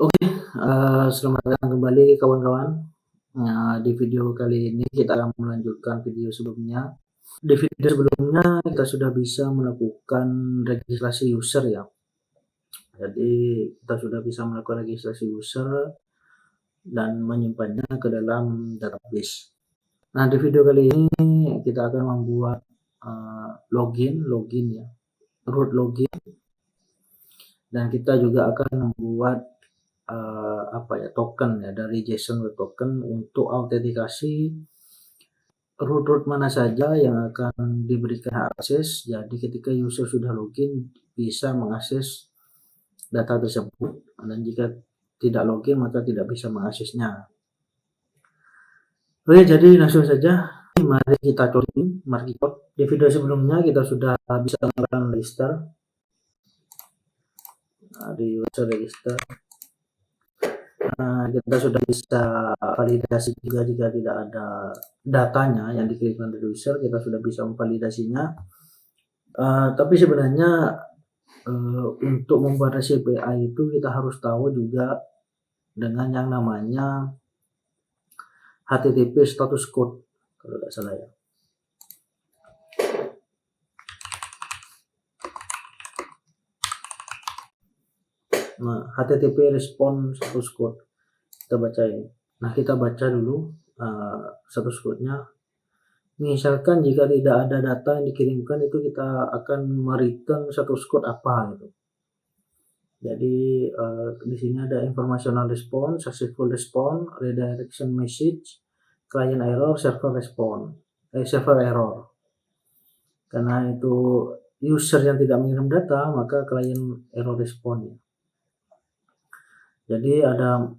Oke, selamat datang kembali kawan-kawan. Nah, di video kali ini kita akan melanjutkan video sebelumnya. Di video sebelumnya kita sudah bisa melakukan registrasi user ya. Jadi kita sudah bisa melakukan registrasi user dan menyimpannya ke dalam database. Nah, di video kali ini kita akan membuat login ya, root login, dan kita juga akan membuat token ya dari JSON Web Token untuk autentikasi root mana saja yang akan diberikan akses. Jadi ketika user sudah login bisa mengakses data tersebut, dan jika tidak login maka tidak bisa mengaksesnya. Oke, jadi langsung saja mari kita coding. Di video sebelumnya kita sudah bisa melakukan register. Di user register kita sudah bisa validasi juga jika tidak ada datanya yang dikirimkan dari user, kita sudah bisa memvalidasinya. Tapi sebenarnya untuk membuat API itu kita harus tahu juga dengan yang namanya HTTP status code kalau tidak salah ya. Nah, HTTP response status code kita baca ini. Nah, kita baca dulu status code-nya. Misalkan jika tidak ada data yang dikirimkan, itu kita akan mereturn status code apa gitu. Jadi di sini ada informational response, successful response, redirection message, client error, server error. Karena itu user yang tidak mengirim data, maka client error respond. Jadi ada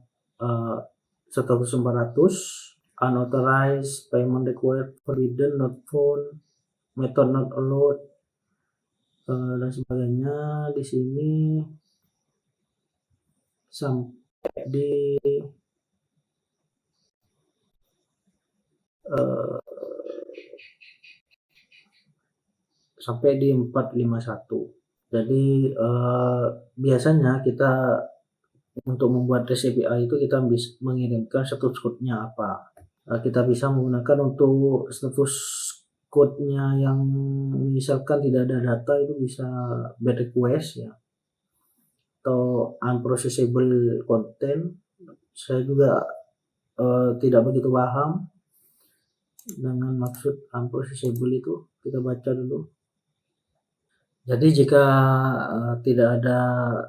1400 unauthorized, payment required, forbidden, not found, method not allowed, dan sebagainya. Di sini sampai di sampai di 451. Jadi biasanya kita untuk membuat REST API itu kita bisa mengirimkan status code-nya apa. Kita bisa menggunakan untuk status code-nya yang misalkan tidak ada data, itu bisa bad request ya, atau unprocessable content. Saya juga tidak begitu paham dengan maksud unprocessable itu, kita baca dulu. Jadi jika tidak ada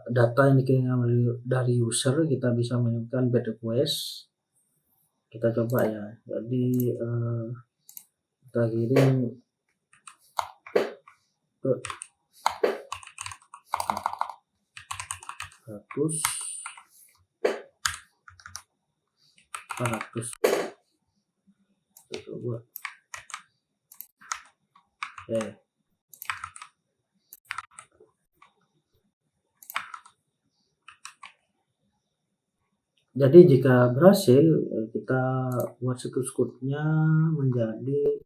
data yang dikirimkan dari user, kita bisa mengirimkan bad request. Kita coba ya. Jadi kita kirim ke 100 400. Kita coba. Jadi jika berhasil, kita buat status code-nya menjadi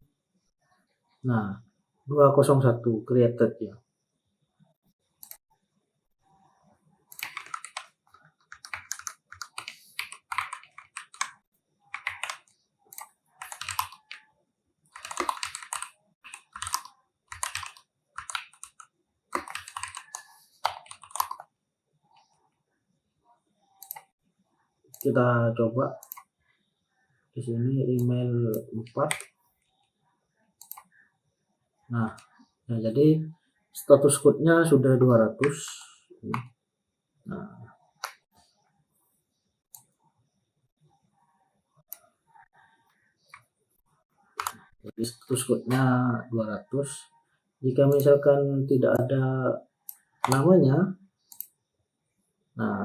201 created ya. Kita coba di sini email 4. Nah, jadi status code-nya sudah 200. Nah, jadi status code-nya 200. Jika misalkan tidak ada namanya,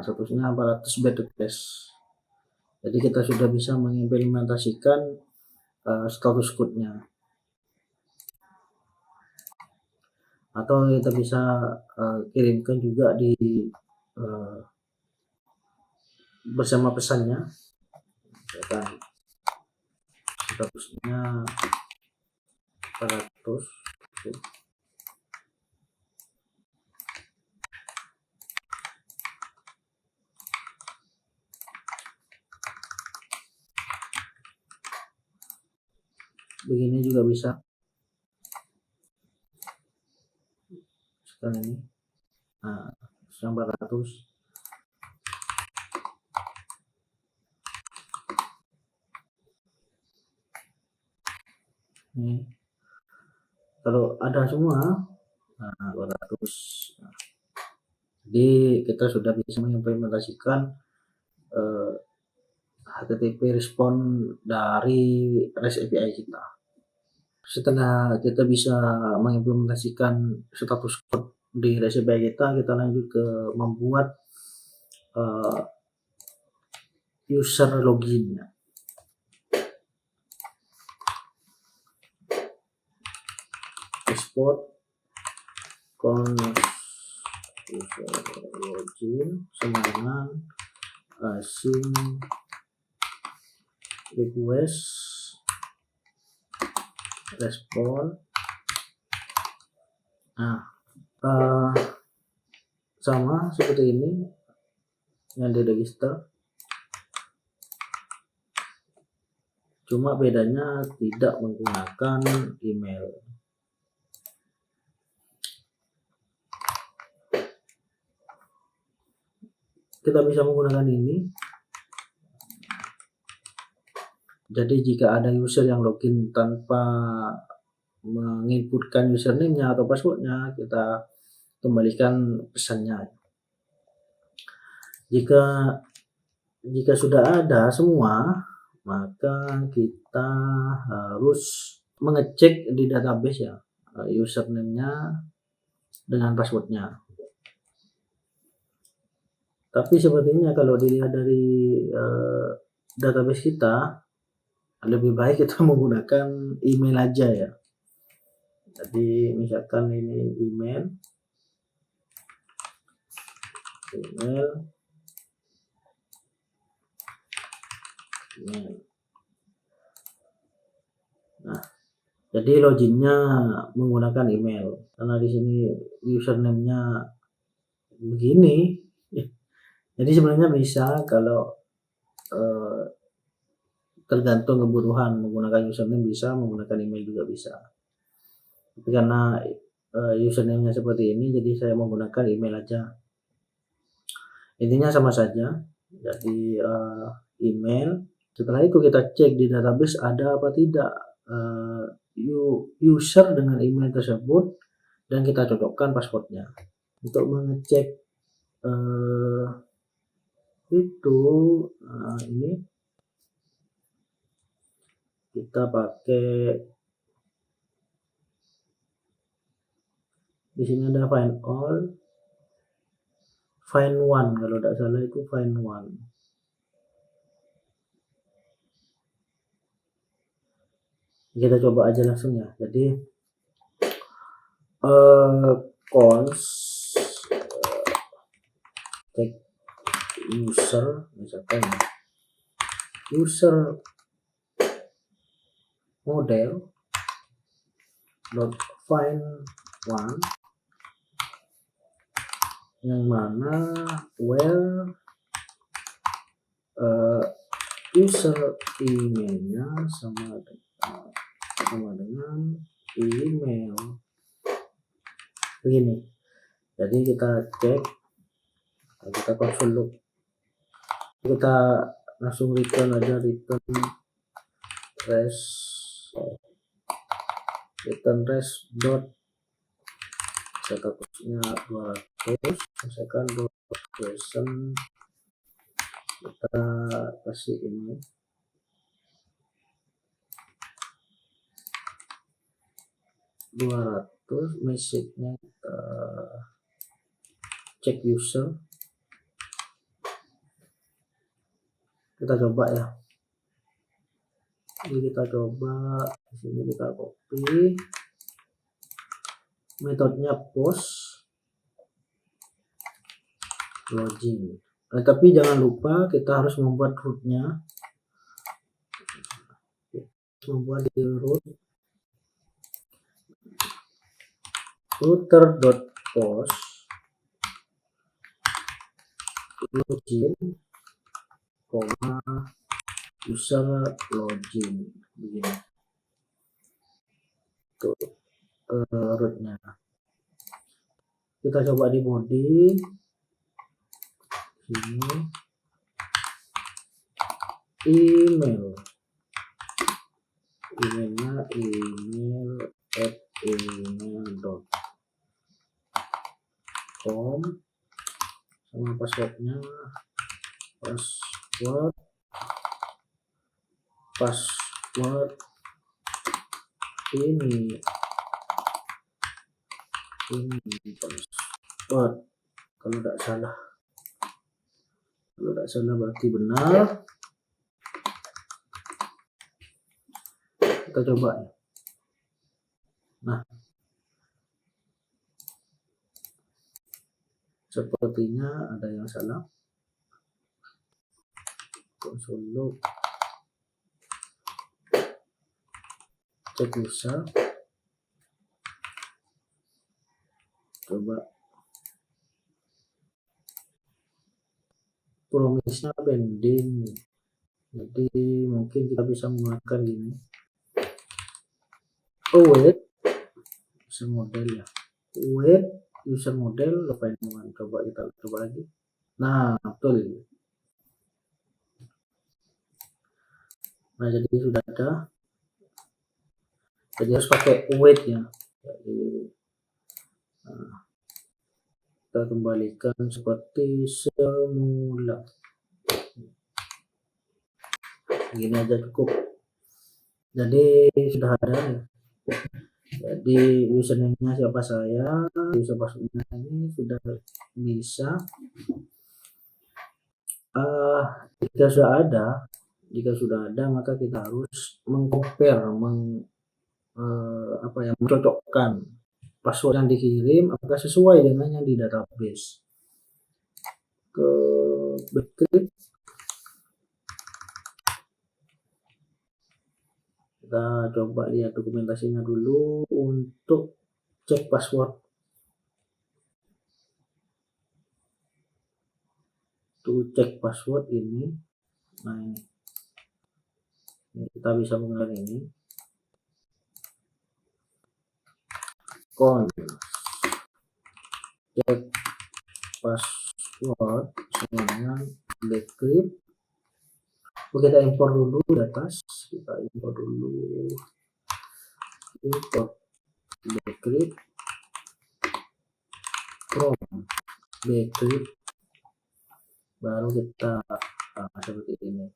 statusnya 400 bad request. Jadi kita sudah bisa mengimplementasikan status code-nya. Atau kita bisa kirimkan juga di bersama pesannya. Misalkan statusnya 400. begini juga bisa. Sekarang ini, nah 400. Ini kalau ada semua, nah 200. Nah, jadi kita sudah bisa mengimplementasikan HTTP respon dari REST API kita. Setelah kita bisa mengimplementasikan status code di REST API kita lanjut ke membuat user login. Export const user login sama dengan async request respon. Nah, sama seperti ini yang diregister, cuma bedanya tidak menggunakan email. Kita bisa menggunakan ini. Jadi jika ada user yang login tanpa menginputkan username-nya atau password-nya, kita kembalikan pesannya. Jika sudah ada semua, maka kita harus mengecek di database ya, username-nya dengan password-nya. Tapi sepertinya kalau dilihat dari database kita, lebih baik kita menggunakan email aja ya. Jadi misalkan ini email. Nah, jadi loginnya menggunakan email karena di sini username-nya begini. Jadi sebenarnya bisa kalau tergantung kebutuhan, menggunakan username bisa, menggunakan email juga bisa. Tapi karena username-nya seperti ini, jadi saya menggunakan email aja. Intinya sama saja. Jadi email. Setelah itu kita cek di database ada apa tidak user dengan email tersebut dan kita cocokkan passwordnya. Untuk mengecek itu ini kita pakai, di sini ada find all, find one, kalau tidak salah itu find one. Kita coba aja langsung ya. Jadi const check user, misalkan user model dot find one, yang mana where user emailnya sama dengan email begini. Jadi kita cek, kita konsul loop, kita langsung return aja, return res dot statusnya 200, misalkan location, kita kasih ini message-nya kita cek user, kita coba ya. Jadi kita coba di sini, kita copy metodenya post login. Tapi jangan lupa kita harus membuat rootnya, membuat di root router.post login, user login begini. untuk rootnya. Kita coba di body sini, emailnya email@email.com, sama password ini password kalau tidak salah berarti benar. Kita coba ya. Nah, sepertinya ada yang salah. Konsol cek user, coba promise-nya pending, jadi mungkin kita bisa menggunakan gini. Wait user model ya, wait user model lupain teman, coba kita coba lagi. Nah betul, nah jadi sudah ada, jadi harus pakai wait ya. Jadi kita kembalikan seperti semula, gini aja cukup. Jadi sudah ada ya. Jadi username-nya siapa saya, user password-nya ini sudah bisa. Jika sudah ada maka kita harus mengcompare, mencocokkan password yang dikirim apakah sesuai dengan yang di database. Ke Backrip, kita coba lihat dokumentasinya dulu untuk cek password. Untuk cek password ini, nah ini kita bisa menggunakan ini, cek password dengan Backrip. Kita impor dulu di atas, kita impor Backrip from Backrip, baru kita seperti ini.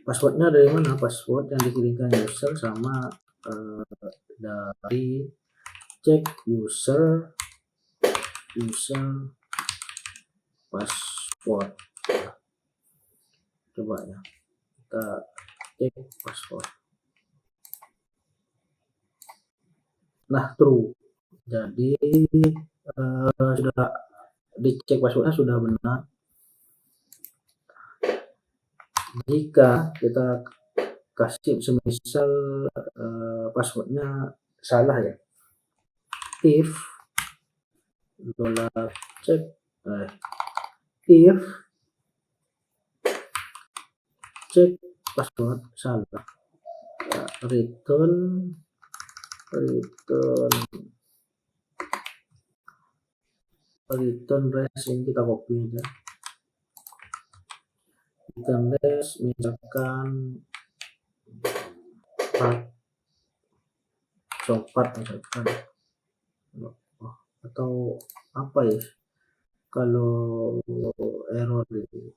Passwordnya dari mana? Password yang dikirimkan user sama dari cek user password. Coba ya, kita cek password. Nah true, jadi sudah dicek passwordnya sudah benar. Jika kita kasih semisal passwordnya salah ya, if cek password salah, return res ini kita copy aja. Return res misalkan 4 misalkan, atau apa ya kalau error itu,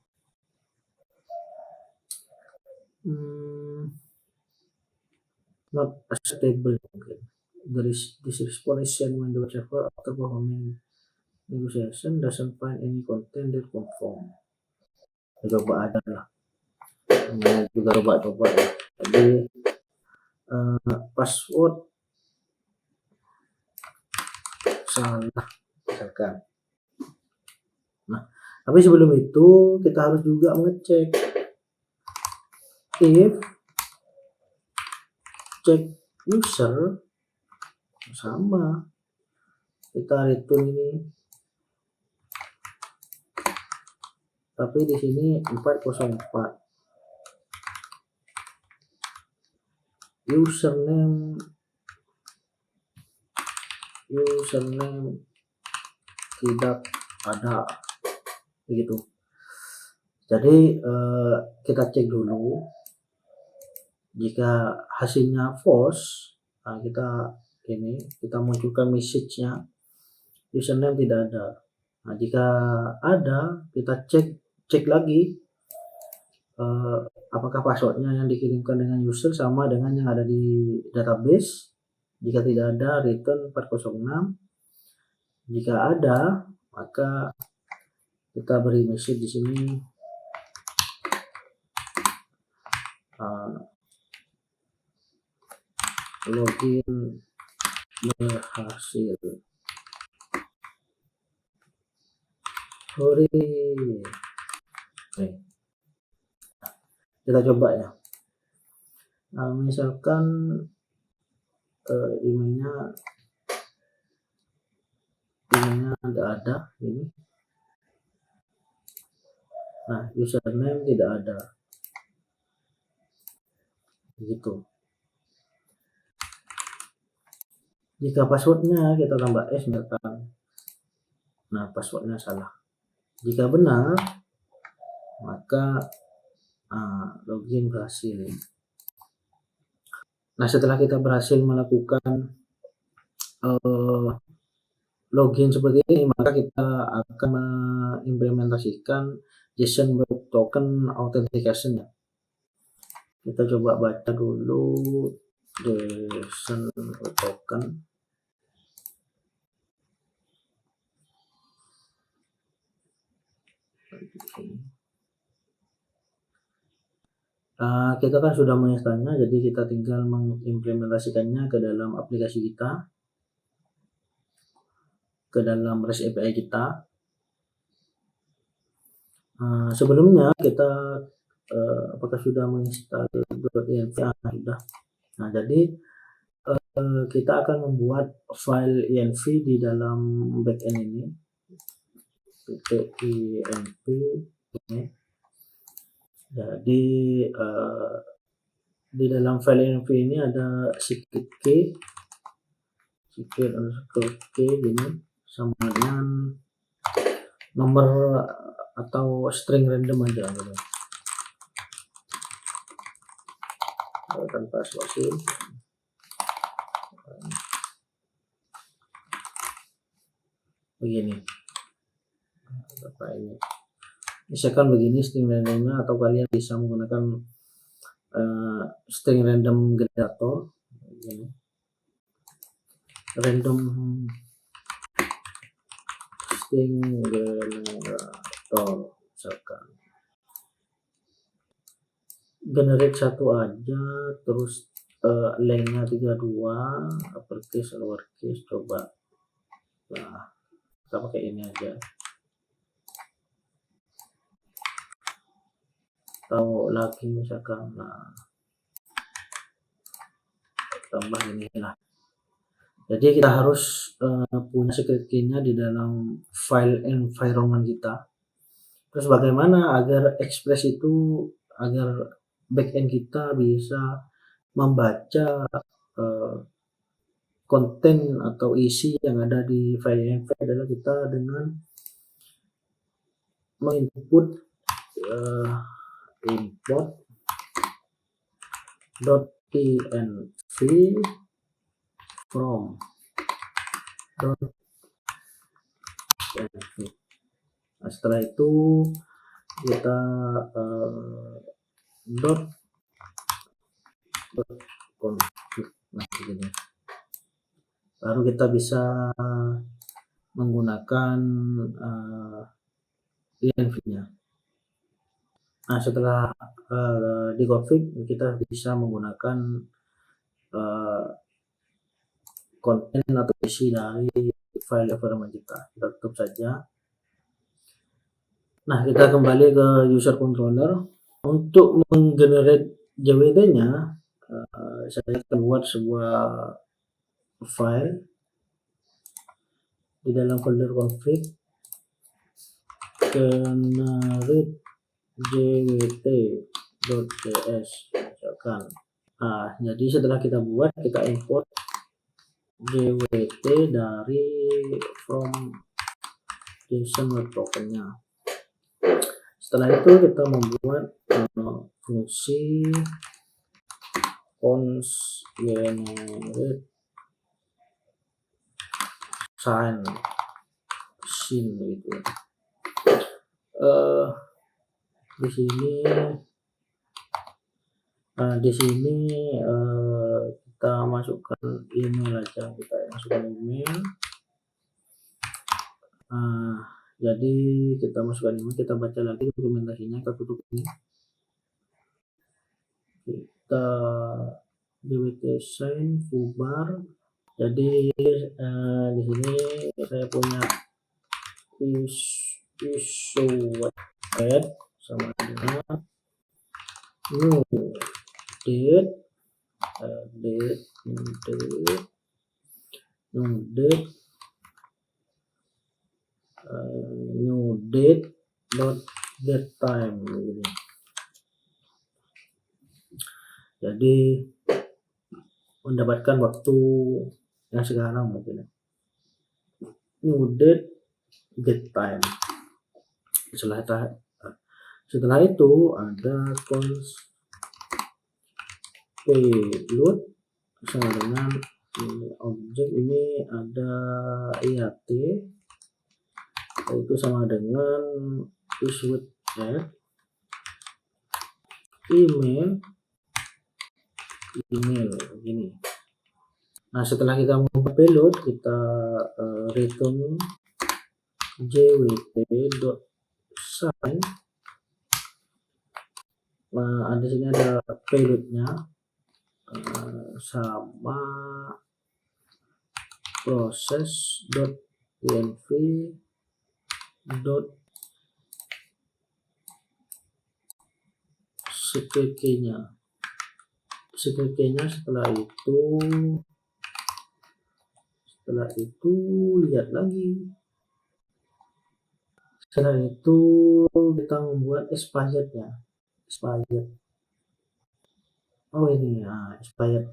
not acceptable. This response is sent when the server after performing negotiation doesn't find any content that conform. Coba ada lah, juga coba ya. Jadi password salah misalkan. Nah tapi sebelum itu kita harus juga mengecek if cek user sama, kita return ini, tapi di sini 404. username tidak ada, begitu. Jadi kita cek dulu, jika hasilnya false, nah kita munculkan message-nya username tidak ada. Nah, jika ada, kita cek lagi apakah passwordnya yang dikirimkan dengan user sama dengan yang ada di database. Jika tidak ada, return 406. Jika ada, maka kita beri message di sini login berhasil. Hore. Oke. Kita coba ya. Nah, misalkan emailnya tidak ada ini. Nah, username tidak ada. Begitu. Jika passwordnya kita tambah S misalkan, nah passwordnya salah. Jika benar, maka login berhasil. Nah, setelah kita berhasil melakukan login seperti ini, maka kita akan mengimplementasikan JSON Web Token Authentication. Kita coba baca dulu JSON Web Token. Kita kan sudah menginstalnya, jadi kita tinggal mengimplementasikannya ke dalam aplikasi kita, ke dalam REST API kita. Sebelumnya kita apakah sudah menginstal .env? Sudah. Nah, jadi kita akan membuat file env di dalam backend ini, .env ini. Jadi di dalam file env ini ada secret key ini sama dengan nomor atau string random aja gitu. Tanpa spasi. Begini. Apa ini? Misalkan begini string randomnya, atau kalian bisa menggunakan string random generator. Begini. Random string generator, misalkan generate satu aja, terus lengthnya 32, uppercase lowercase. Coba nah, kita pakai ini aja, atau lagi misalkan tambah ini lah. Jadi kita harus punya secret key-nya di dalam file environment kita. Terus bagaimana agar Express itu, agar backend kita bisa membaca konten atau isi yang ada di file env, adalah kita dengan menginput import .env from .env. Nah, setelah itu kita config. Nah, begini. Baru kita bisa menggunakan env-nya. Nah, setelah dikonfig, kita bisa menggunakan konten atau isi dari file environment kita. Kita tutup saja. Nah, kita kembali ke user controller. Untuk menggenerate JWT-nya, saya akan buat sebuah file di dalam folder config, generate jwt.cs misalkan. Nah, jadi setelah kita buat, kita import JWT dari from JSON web token-nya. Setelah itu kita membuat fungsi const generate scene gitu ya. Di sini kita masukkan email aja, kita masukkan email. Jadi kita masukkan email, kita baca lagi dokumentasinya, kita tutup ini. Kita JWT sign foobar. Jadi di sini saya punya issue add sama dengan new date new date dot get time begini. Jadi mendapatkan waktu yang sekarang mungkin. New date get time. Setelah itu ada const payload sama dengan objek ini ada IAT, itu sama dengan issued add email begini. Nah, setelah kita membuat payload, kita return jwt.sign. Nah, di sini ada payloadnya sama process.env secret key-nya. Setelah itu lihat lagi. Setelah itu kita membuat expired-nya. Oh ini ya, expired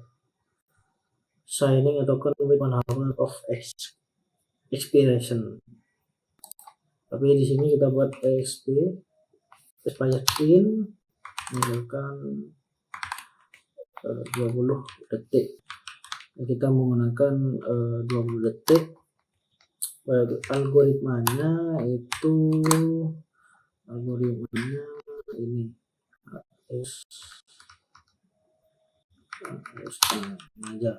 signing a token with 1 hour of expiration. Tapi di sini kita buat expired in misalkan 20 detik. Kita menggunakan 20 detik. Algoritmanya ini aja.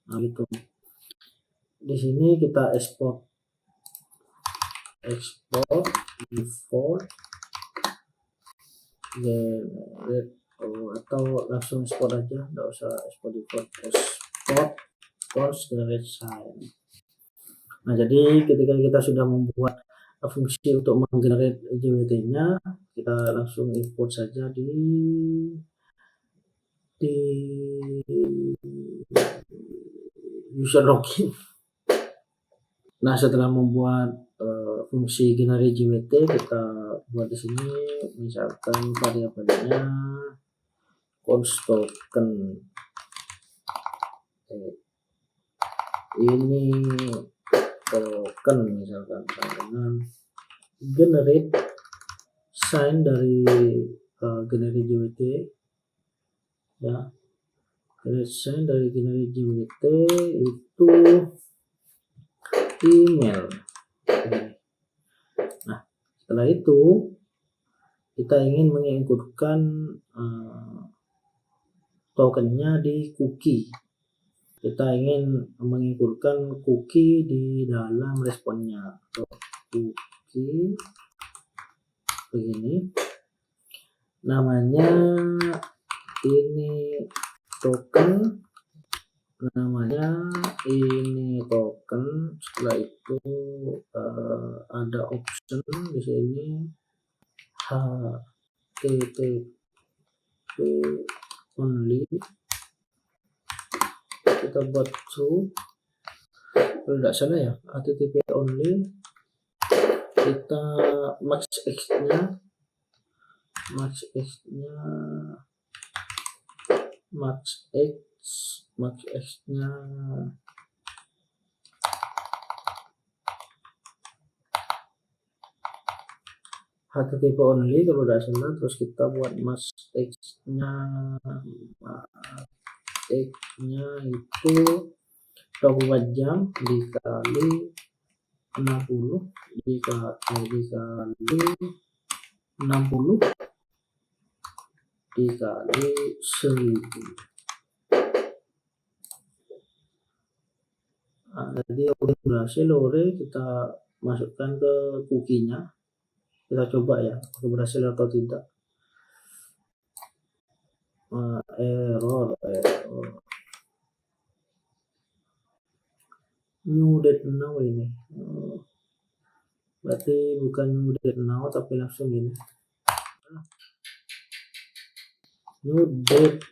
Nah, gitu. Di sini kita export default generate atau langsung export aja, nggak usah export default, export const generate sign. Nah, jadi ketika kita sudah membuat fungsi untuk menggenerate JWT-nya, kita langsung import saja di user login. Nah, setelah membuat fungsi generate JWT, kita buat di sini misalkan variabelnya const token. Ini token misalkan dengan generate sign dari generate JWT ya. Generate sign dari generate JWT itu email. Nah, setelah itu kita ingin mengincludekan tokennya di cookie. Kita ingin mengincludekan cookie di dalam responnya. Cookie begini. Namanya ini token. Setelah itu ada option di sini HTTP only. Kita buat true. Kalau tidak salah ya, HTTP only. Kita max x-nya max x-nya HTTP only kalau tidak salah, terus kita buat max x-nya itu 24 jam dikali 60 dikali 60 dikali 1000. Jadi udah berhasil, kita masukkan ke cookie-nya, kita coba ya berhasil atau tidak. Error new date now ini, berarti bukan new date now tapi langsung ini new date.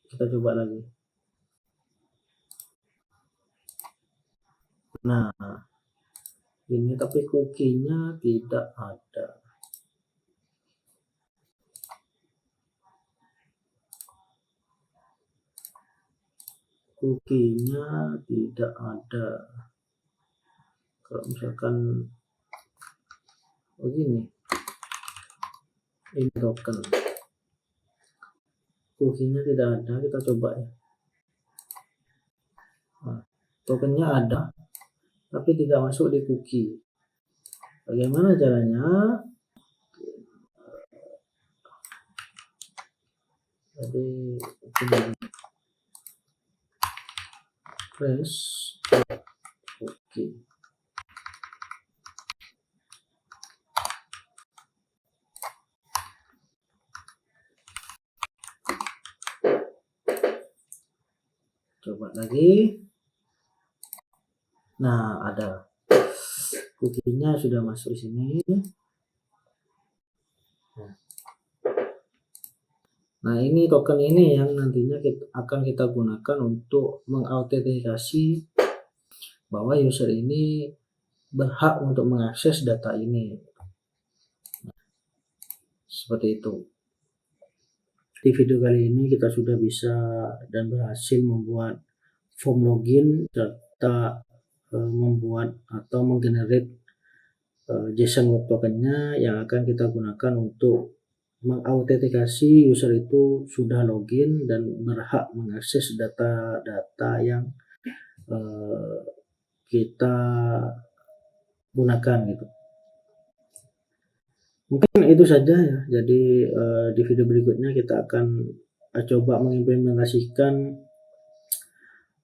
Kita coba lagi. Nah ini tapi cookie-nya tidak ada. Kalau misalkan begini, ini token cookie-nya tidak ada, kita coba ya. Nah, tokennya ada tapi tidak masuk di cookie. Bagaimana caranya? Jadi press cookie. Coba lagi. Nah, ada cookie-nya sudah masuk di sini. Nah, ini token ini yang nantinya akan kita gunakan untuk mengautentikasi bahwa user ini berhak untuk mengakses data ini. Seperti itu. Di video kali ini kita sudah bisa dan berhasil membuat form login serta membuat atau menggenerate JSON Web Token-nya yang akan kita gunakan untuk mengautentikasi user itu sudah login dan berhak mengakses data-data yang kita gunakan gitu. Mungkin itu saja ya. Jadi di video berikutnya kita akan coba mengimplementasikan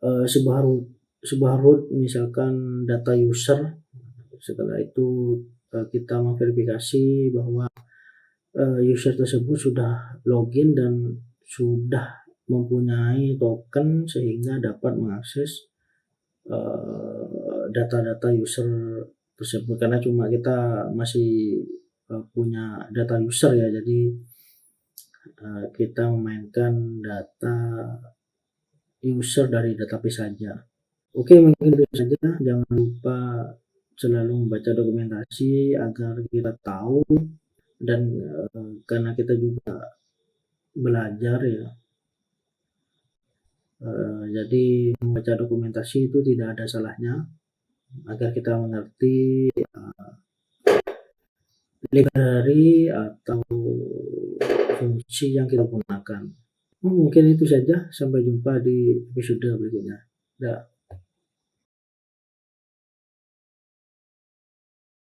sebuah root misalkan data user. Setelah itu kita memverifikasi bahwa user tersebut sudah login dan sudah mempunyai token sehingga dapat mengakses data-data user tersebut, karena cuma kita masih punya data user ya, jadi kita memainkan data user dari database saja. Oke, mungkin itu saja. Jangan lupa selalu membaca dokumentasi agar kita tahu, dan karena kita juga belajar ya, jadi membaca dokumentasi itu tidak ada salahnya agar kita mengerti library atau fungsi yang kita gunakan. Mungkin itu saja. Sampai jumpa di episode berikutnya. Dah.